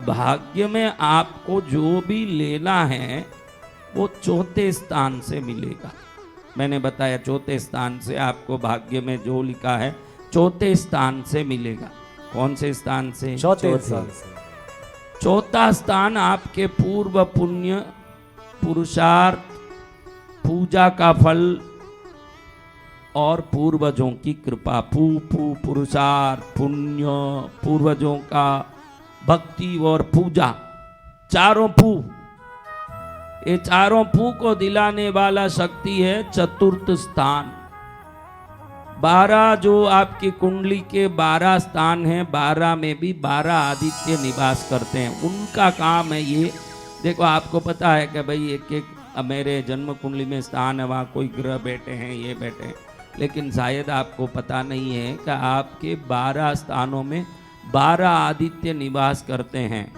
भाग्य में आपको जो भी लेना है वो चौथे स्थान से मिलेगा। मैंने बताया चौथे स्थान से आपको भाग्य में जो लिखा है चौथे स्थान से मिलेगा। कौन से स्थान से? चौथे स्थान से। चौथा स्थान आपके पूर्व पुण्य, पुरुषार्थ, पूजा का फल और पूर्वजों की कृपा। पुरुषार्थ, पुण्य, पूर्वजों का भक्ति और पूजा, चारों पू, ये चारों पू को दिलाने वाला शक्ति है चतुर्थ स्थान। 12 जो आपकी कुंडली के 12 स्थान हैं, 12 में भी 12 आदित्य निवास करते हैं, उनका काम है ये। देखो आपको पता है कि भाई एक एक मेरे जन्म कुंडली में स्थान है, वहाँ कोई ग्रह बैठे हैं, ये बैठे हैं, लेकिन शायद आपको पता नहीं है कि आपके 12 स्थानों में 12 आदित्य निवास करते हैं।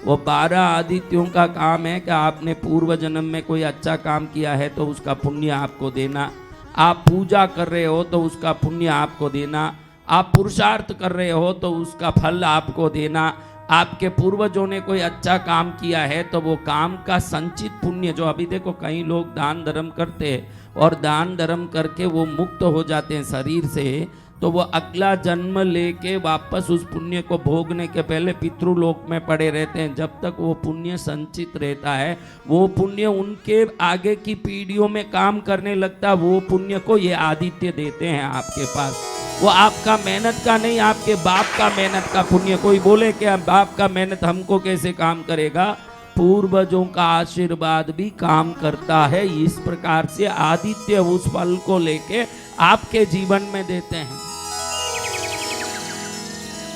वो 12 आदित्यों का काम है कि आपने पूर्व जन्म में कोई अच्छा काम किया है तो उसका पुण्य आपको देना, आप पूजा कर रहे हो तो उसका पुण्य आपको देना, आप पुरुषार्थ कर रहे हो तो उसका फल आपको देना, आपके पूर्वजों ने कोई अच्छा काम किया है तो वो काम का संचित पुण्य, जो अभी देखो कई लोग दान धर्म करते हैं और दान धर्म करके वो मुक्त हो जाते हैं शरीर से, तो वो अगला जन्म लेके वापस उस पुण्य को भोगने के पहले पितृलोक में पड़े रहते हैं। जब तक वो पुण्य संचित रहता है, वो पुण्य उनके आगे की पीढ़ियों में काम करने लगता है, वो पुण्य को ये आदित्य देते हैं आपके पास। वो आपका मेहनत का नहीं, आपके बाप का मेहनत का पुण्य। कोई बोले कि बाप का मेहनत हमको कैसे काम करेगा, पूर्वजों का आशीर्वाद भी काम करता है। इस प्रकार से आदित्य उस फल को लेके आपके जीवन में देते हैं।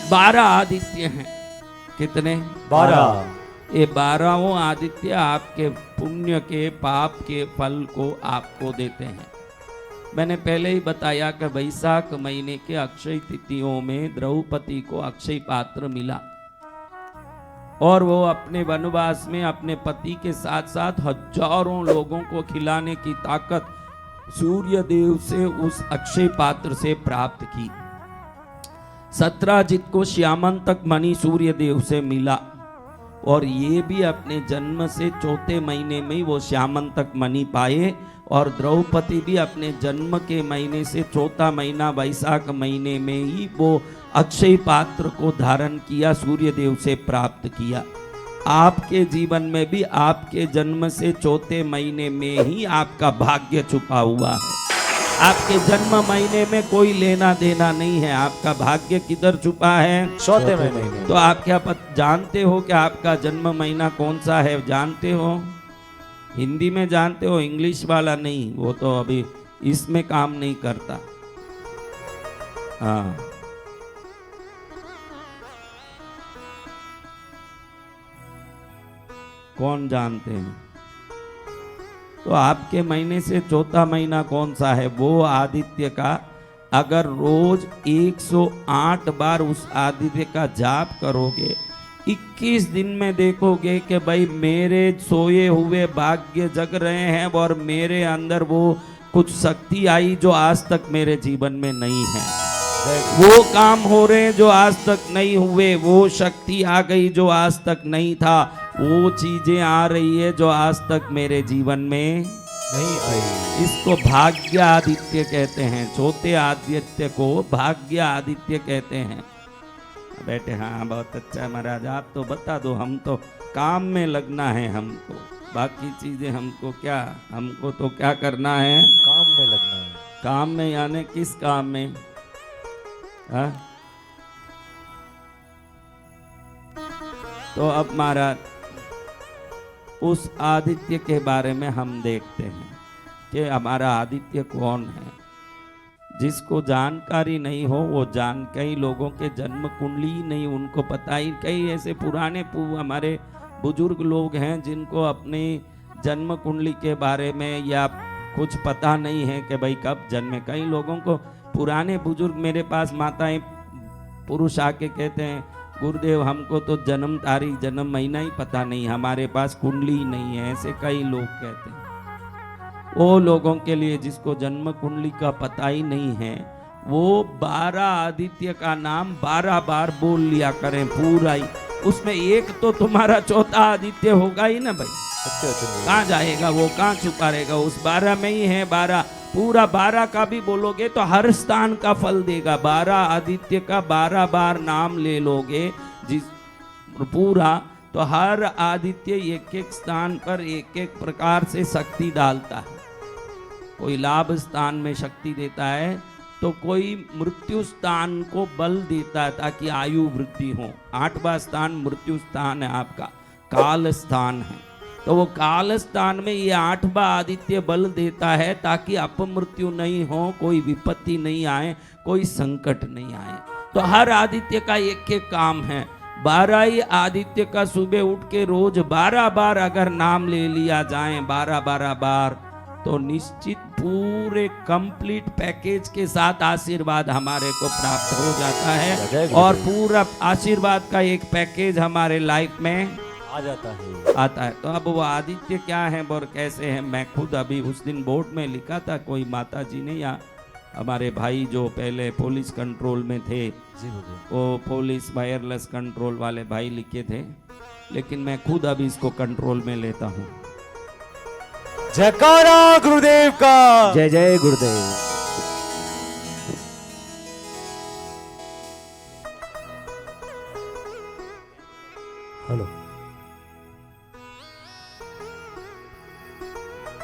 12 आदित्य हैं। कितने? 12। ये 12वां आदित्य आपके पुण्य के, पाप के फल को आपको देते हैं। मैंने पहले ही बताया कि वैशाख महीने के अक्षय तिथियों में द्रौपदी को अक्षय पात्र मिला और वो अपने वनवास में अपने पति के साथ साथ हजारों लोगों को खिलाने की ताकत सूर्य देव से उस अक्षय पात्र से प्राप्त की। 17 को श्यामंतक मणि सूर्य देव से मिला और ये भी अपने जन्म से चौथे महीने में ही वो श्यामंतक मणि पाए, और द्रौपदी भी अपने जन्म के महीने से चौथा महीना वैशाख महीने में ही वो अक्षय पात्र को धारण किया, सूर्य देव से प्राप्त किया। आपके जीवन में भी आपके जन्म से चौथे महीने में ही आपका भाग्य छुपा हुआ है। आपके जन्म महीने में कोई लेना देना नहीं है, आपका भाग्य किधर छुपा है? चौथे महीने में। तो आप क्या जानते हो कि आपका जन्म महीना कौन सा है? जानते हो? हिंदी में जानते हो, इंग्लिश वाला नहीं, वो तो अभी इसमें काम नहीं करता। हाँ, कौन जानते हैं? तो आपके महीने से चौथा महीना कौन सा है? वो आदित्य का अगर रोज 108 बार उस आदित्य का जाप करोगे, 21 दिन में देखोगे कि भाई मेरे सोए हुए भाग्य जग रहे हैं और मेरे अंदर वो कुछ शक्ति आई जो आज तक मेरे जीवन में नहीं है। वो काम हो रहे हैं जो आज तक नहीं हुए, वो शक्ति आ गई जो आज तक नहीं था, वो चीजें आ रही है जो आज तक मेरे जीवन में नहीं आई। इसको भाग्य आदित्य कहते हैं। चौथे आदित्य को भाग्य आदित्य कहते हैं। बेटे हाँ, बहुत अच्छा महाराज, आप तो बता दो, हम तो काम में लगना है हमको, बाकी चीजें हमको क्या, हमको तो क्या करना है? काम में लगना है। काम में यानी किस काम में? हाँ? तो अब महाराज उस आदित्य के बारे में हम देखते हैं कि हमारा आदित्य कौन है। जिसको जानकारी नहीं हो वो कई लोगों के जन्म कुंडली नहीं उनको पता ही। कई ऐसे पुराने हमारे बुजुर्ग लोग हैं जिनको अपने जन्म कुंडली के बारे में या कुछ पता नहीं है कि भाई कब जन्मे। कई लोगों को पुराने बुजुर्ग मेरे पास माताएं पुरुष आके कहते हैं, गुरुदेव हमको तो जन्म तारीख जन्म महीना ही पता नहीं, हमारे पास कुंडली ही नहीं है। ऐसे कई लोग कहते हैं। वो लोगों के लिए जिसको जन्म कुंडली का पता ही नहीं है, वो 12 आदित्य का नाम 12 बार बोल लिया करें पूरा ही। उसमें एक तो तुम्हारा चौथा आदित्य होगा ही ना भाई। सत्य वचन कहाँ जाएगा वो, कहाँ छुपा रहेगा, उस 12 में ही है। 12 पूरा 12 का भी बोलोगे तो हर स्थान का फल देगा। 12 आदित्य का 12 बार नाम ले लोगे जिस पूरा, तो हर आदित्य एक एक स्थान पर एक एक प्रकार से शक्ति डालता है। कोई लाभ स्थान में शक्ति देता है, तो कोई मृत्यु स्थान को बल देता है ताकि आयु वृद्धि हो। 8वां स्थान मृत्यु स्थान है आपका, काल स्थान है। तो वो काल स्थान में ये 8वां आदित्य बल देता है ताकि अपमृत्यु नहीं हो, कोई विपत्ति नहीं आए, कोई संकट नहीं आए। तो हर आदित्य का एक एक काम है। 12 ही आदित्य का सुबह उठ के रोज 12 बार अगर नाम ले लिया जाए, 12 बार, तो निश्चित पूरे कंप्लीट पैकेज के साथ आशीर्वाद हमारे को प्राप्त हो जाता है। और पूरा आशीर्वाद का एक पैकेज हमारे लाइफ में आ जाता है। आता है। तो अब वो आदित्य क्या है और कैसे है, मैं खुद अभी उस दिन बोर्ड में लिखा था, कोई माता जी ने या हमारे भाई जो पहले पुलिस कंट्रोल में थे, जी बाबा। वो पुलिस वायरलेस कंट्रोल वाले भाई लिखे थे, लेकिन मैं खुद अभी इसको कंट्रोल में लेता हूँ। जयकारा गुरुदेव का। जय जय गुरुदेव। हेलो,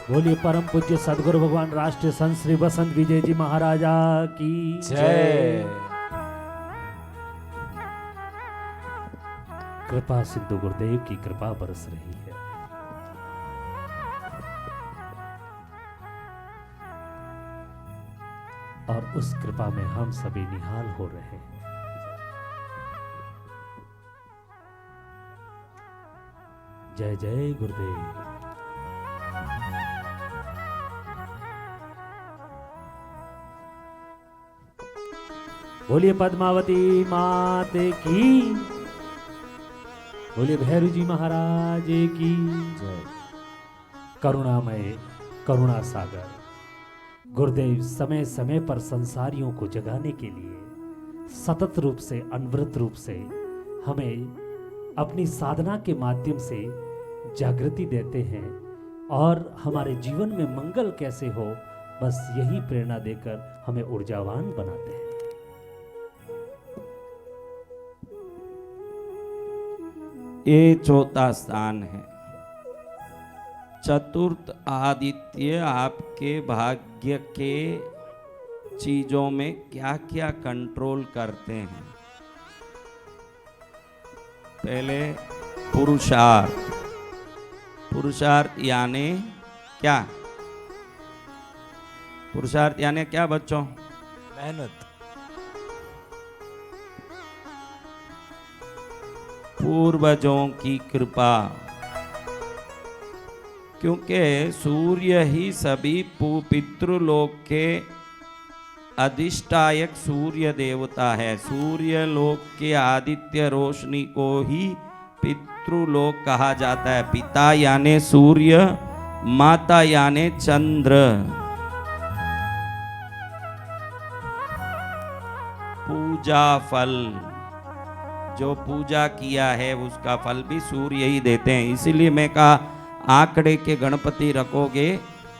बोलिए परम पूज्य सदगुरु भगवान राष्ट्रीय संत श्री बसंत विजय जी महाराजा की जय। कृपा सिंधु गुरुदेव की कृपा बरस रही है। और उस कृपा में हम सभी निहाल हो रहे हैं। जय जय गुरुदेव। बोलिए पद्मावती माते की, बोलिए भैरू जी महाराज की जय। करुणामय करुणा सागर गुरुदेव समय समय पर संसारियों को जगाने के लिए सतत रूप से, अनवरत रूप से हमें अपनी साधना के माध्यम से जागृति देते हैं और हमारे जीवन में मंगल कैसे हो, बस यही प्रेरणा देकर हमें ऊर्जावान बनाते हैं। ये चौथा स्थान है। चतुर्थ आदित्य आपके भाग्य के चीजों में क्या क्या कंट्रोल करते हैं। पहले पुरुषार्थ। पुरुषार्थ यानी क्या? पुरुषार्थ यानी क्या बच्चों? मेहनत। पूर्वजों की कृपा, क्योंकि सूर्य ही सभी पितृलोक के अधिष्ठायक सूर्य देवता है। सूर्य लोक के आदित्य रोशनी को ही पितृलोक कहा जाता है। पिता यानी सूर्य, माता यानी चंद्र। पूजा फल, जो पूजा किया है उसका फल भी सूर्य ही देते हैं। इसीलिए मैं कहा आंकड़े के गणपति रखोगे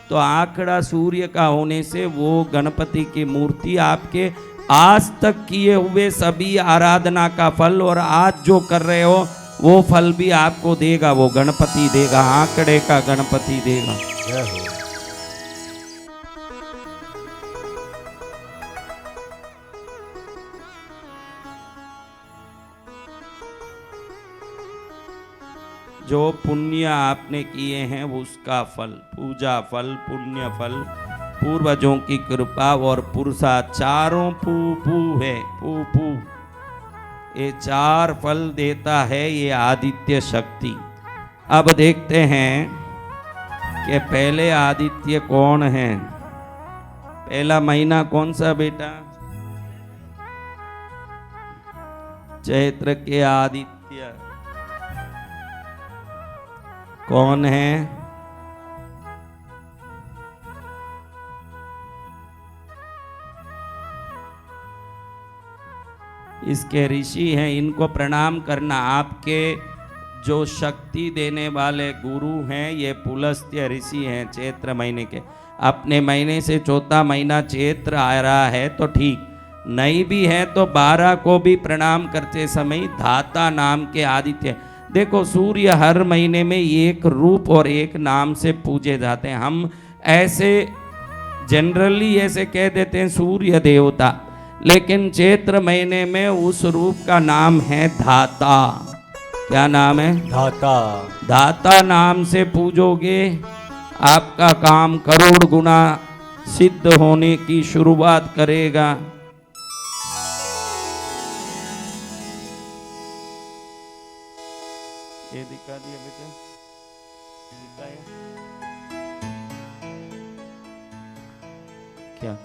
तो आंकड़ा सूर्य का होने से वो गणपति की मूर्ति आपके आज तक किए हुए सभी आराधना का फल और आज जो कर रहे हो वो फल भी आपको देगा, वो गणपति देगा, आंकड़े का गणपति देगा। जय हो। जो पुण्य आपने किए हैं उसका फल, पूजा फल, पुण्य फल, पूर्वजों की कृपा और पुरुषार्थ, चारों पू पू है। पू पू ये चार फल देता है ये आदित्य शक्ति। अब देखते हैं कि पहले आदित्य कौन है। पहला महीना कौन सा बेटा? चैत्र के आदित्य कौन है? इसके ऋषि हैं, इनको प्रणाम करना। आपके जो शक्ति देने वाले गुरु हैं ये पुलस्त्य ऋषि हैं, चैत्र महीने के। अपने महीने से चौथा महीना चैत्र आ रहा है तो ठीक, नहीं भी है तो 12 को भी प्रणाम करते समय धाता नाम के आदित्य। देखो सूर्य हर महीने में एक रूप और एक नाम से पूजे जाते हैं। हम ऐसे जनरली ऐसे कह देते हैं सूर्य देवता, लेकिन चैत्र महीने में उस रूप का नाम है धाता। क्या नाम है? धाता। धाता नाम से पूजोगे, आपका काम करोड़ गुना सिद्ध होने की शुरुआत करेगा। ये दिखा दिया बेटा, दिखाया क्या?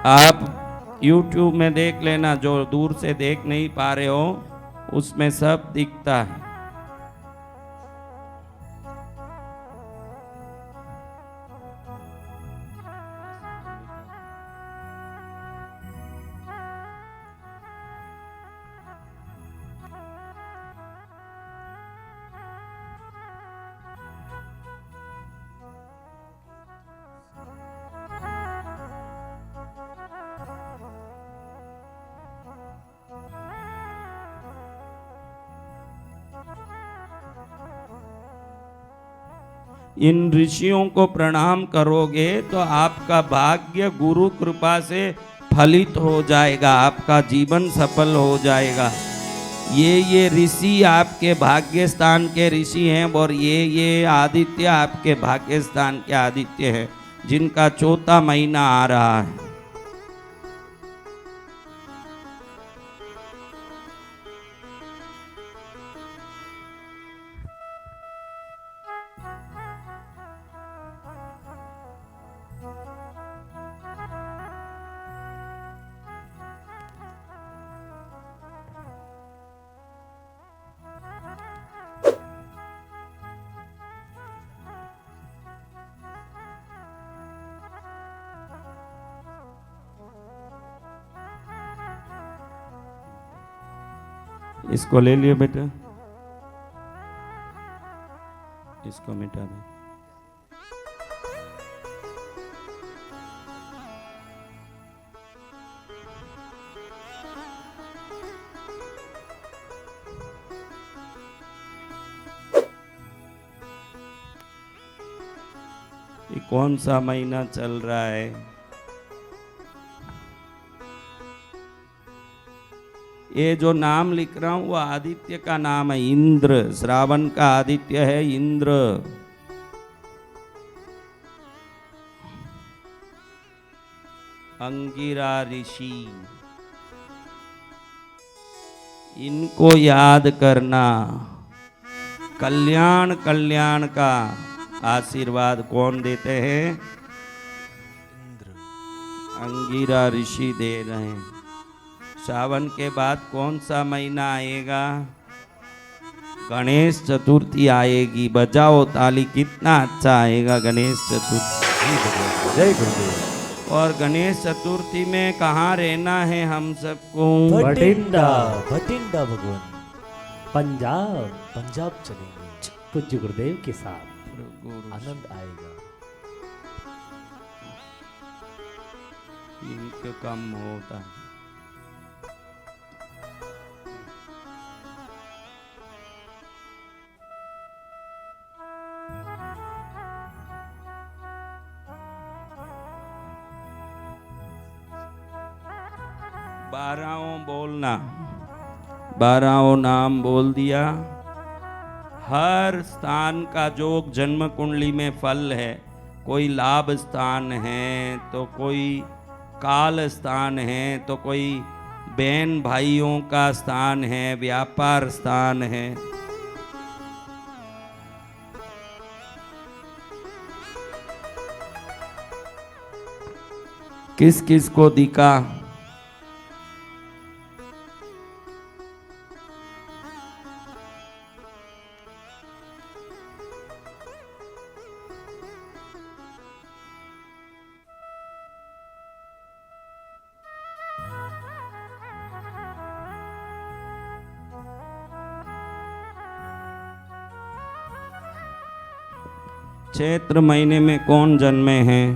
आप YouTube में देख लेना, जो दूर से देख नहीं पा रहे हो उसमें सब दिखता है। इन ऋषियों को प्रणाम करोगे तो आपका भाग्य गुरु कृपा से फलित हो जाएगा, आपका जीवन सफल हो जाएगा। ये ऋषि आपके भाग्य स्थान के ऋषि हैं और ये आदित्य आपके भाग्य स्थान के आदित्य हैं, जिनका चौथा महीना आ रहा है। इसको ले लियो बेटा, इसको मिटा दे। ये कौन सा महीना चल रहा है? ये जो नाम लिख रहा हूं वो आदित्य का नाम है, इंद्र। श्रावण का आदित्य है इंद्र। अंगिरा ऋषि, इनको याद करना। कल्याण कल्याण का आशीर्वाद कौन देते हैं? इंद्र। अंगिरा ऋषि दे रहे हैं। सावन के बाद कौन सा महीना आएगा? गणेश चतुर्थी आएगी। बजाओ ताली, कितना अच्छा आएगा गणेश चतुर्थी। जय गुरुदेव। और गणेश चतुर्थी में कहाँ रहना है हम सबको? भटिंडा। भटिंडा भगवान। पंजाब। पंजाब चलेंगे, पूज्य गुरुदेव के साथ आनंद आएगा। इंक कम होता है। बारहों बोलना, बारहों नाम बोल दिया। हर स्थान का जो जन्म कुंडली में फल है, कोई लाभ स्थान है तो कोई काल स्थान है तो कोई बहन भाइयों का स्थान है, व्यापार स्थान है। किस किस को दिखा? चैत्र महीने में कौन जन्मे हैं?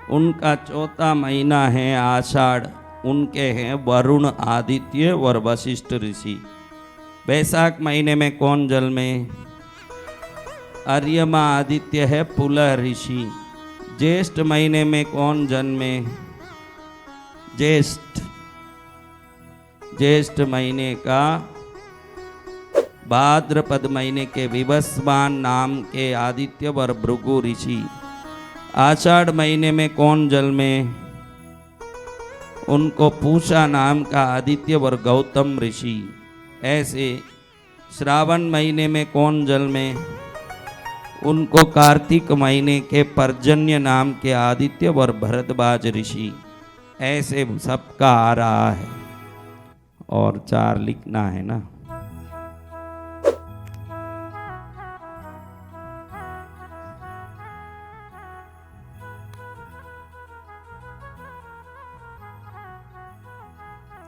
उनका चौथा महीना है आषाढ़। उनके हैं वरुण, आदित्य और वशिष्ठ ऋषि। वैशाख महीने में कौन जन्मे? अर्यमा आदित्य है, पुलह ऋषि। ज्येष्ठ महीने में कौन जन्मे? ज्येष्ठ महीने का भाद्रपद महीने के विवस्वान नाम के आदित्य वर भृगु ऋषि। आषाढ़ महीने में कौन जन्मे? उनको पूषा नाम का आदित्य वर गौतम ऋषि। ऐसे श्रावण महीने में कौन जन्मे? उनको कार्तिक महीने के पर्जन्य नाम के आदित्य वर भरद्वाज ऋषि। ऐसे सबका आ रहा है और 4 लिखना है ना।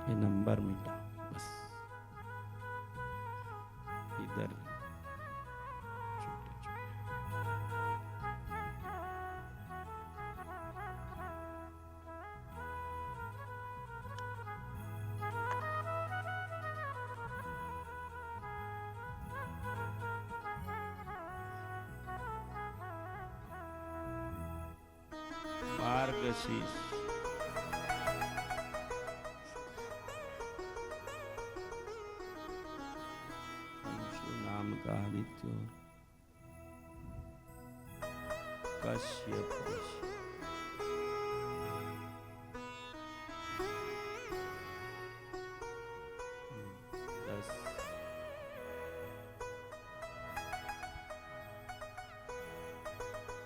ये नंबर मिटा बस इधर मार्गशीर्ष नाम का आदित्य और कश्यप ऋषि। दस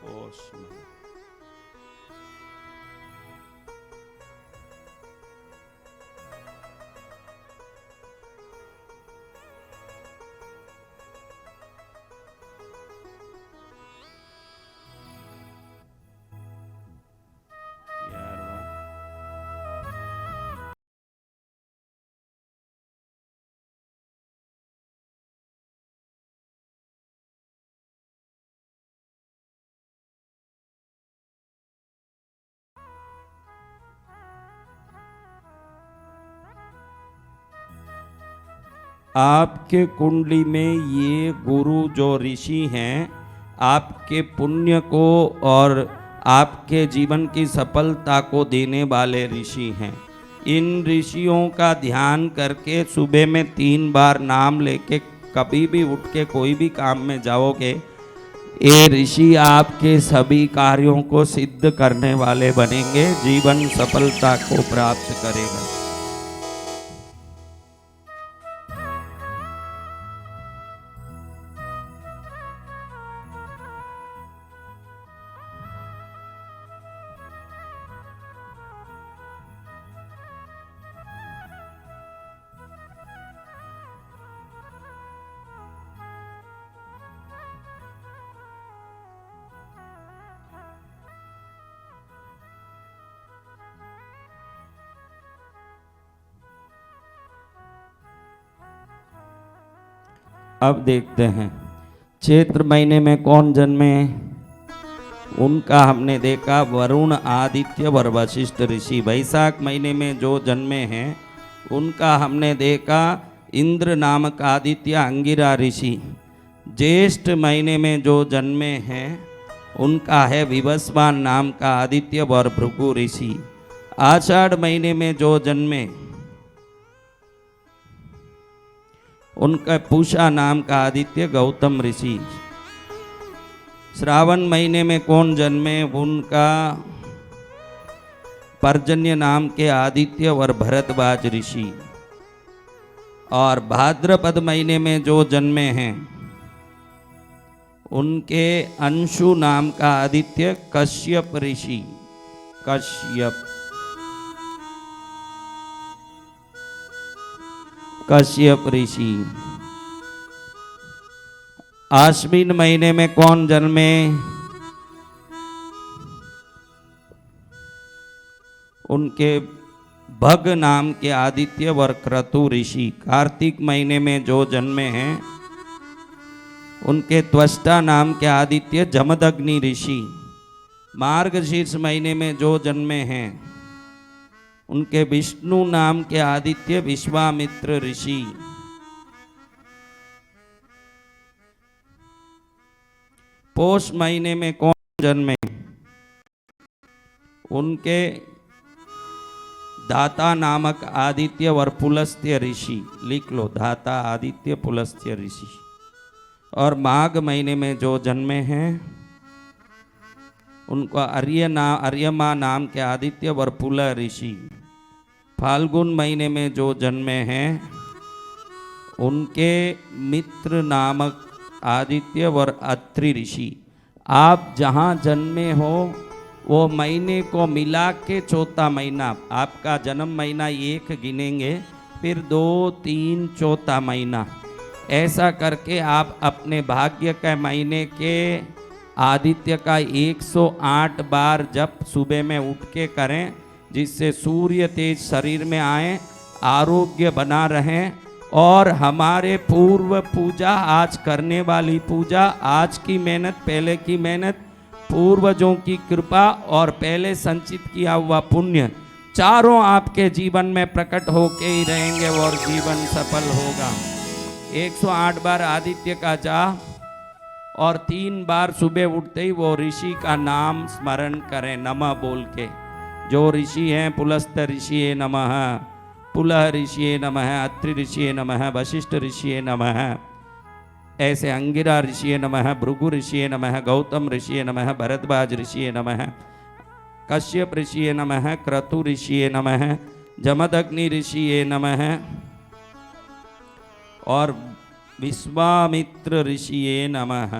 पोष में आपके कुंडली में ये गुरु जो ऋषि हैं, आपके पुण्य को और आपके जीवन की सफलता को देने वाले ऋषि हैं। इन ऋषियों का ध्यान करके सुबह में 3 बार नाम लेके कभी भी उठ के कोई भी काम में जाओगे, ये ऋषि आपके सभी कार्यों को सिद्ध करने वाले बनेंगे, जीवन सफलता को प्राप्त करेगा। अब देखते हैं चैत्र महीने में कौन जन्मे। उनका हमने देखा वरुण, आदित्य व वशिष्ठ ऋषि। वैशाख महीने में जो जन्मे हैं उनका हमने देखा इंद्र नामक आदित्य, अंगिरा ऋषि। ज्येष्ठ महीने में जो जन्मे हैं उनका है विवस्वान नाम का आदित्य व भृगु ऋषि। आषाढ़ महीने में जो जन्मे उनका पूषा नाम का आदित्य गौतम ऋषि। श्रावण महीने में कौन जन्मे? उनका पर्जन्य नाम के आदित्य और भरद्वाज ऋषि। और भाद्रपद महीने में जो जन्मे हैं उनके अंशु नाम का आदित्य कश्यप ऋषि। कश्यप ऋषि। आश्विन महीने में कौन जन्मे? उनके भग नाम के आदित्य व क्रतु ऋषि। कार्तिक महीने में जो जन्मे हैं उनके त्वष्टा नाम के आदित्य जमदग्नि ऋषि। मार्गशीर्ष महीने में जो जन्मे हैं उनके विष्णु नाम के आदित्य विश्वामित्र ऋषि। पोष महीने में कौन जन्मे, उनके दाता नामक आदित्य वर पुलस्त्य ऋषि। लिख लो, दाता आदित्य पुलस्त्य ऋषि। और माघ महीने में जो जन्मे हैं उनको अर्यमा नाम के आदित्य वर पुल ऋषि। फाल्गुन महीने में जो जन्मे हैं उनके मित्र नामक आदित्य वर अत्रि ऋषि। आप जहाँ जन्मे हो वो महीने को मिला के चौथा महीना, आपका जन्म महीना एक गिनेंगे, फिर 2, 3, चौथा महीना, ऐसा करके आप अपने भाग्य के महीने के आदित्य का 108 बार जप सुबह में उठ के करें, जिससे सूर्य तेज शरीर में आए, आरोग्य बना रहे। और हमारे पूर्व पूजा, आज करने वाली पूजा, आज की मेहनत, पहले की मेहनत, पूर्वजों की कृपा और पहले संचित किया हुआ पुण्य, चारों आपके जीवन में प्रकट होके ही रहेंगे और जीवन सफल होगा। 108 बार आदित्य का जाप और 3 बार सुबह उठते ही वो ऋषि का नाम स्मरण करें, नमः बोल के। जो ऋषि हैं, पुलस्त ऋषि नमः, पुलह ऋषि नमः, अत्रि ऋषि नमः, वशिष्ठ ऋषि नमः, ऐसे अंगिरा ऋषि नमः, भृगु ऋषि नमः, गौतम ऋषि नमः, भरद्वाज ऋषि नमः, कश्यप ऋषि नमः, क्रतु ऋषि नमः, जमदग्नि ऋषि नमः और विश्वामित्र ऋषि नमः।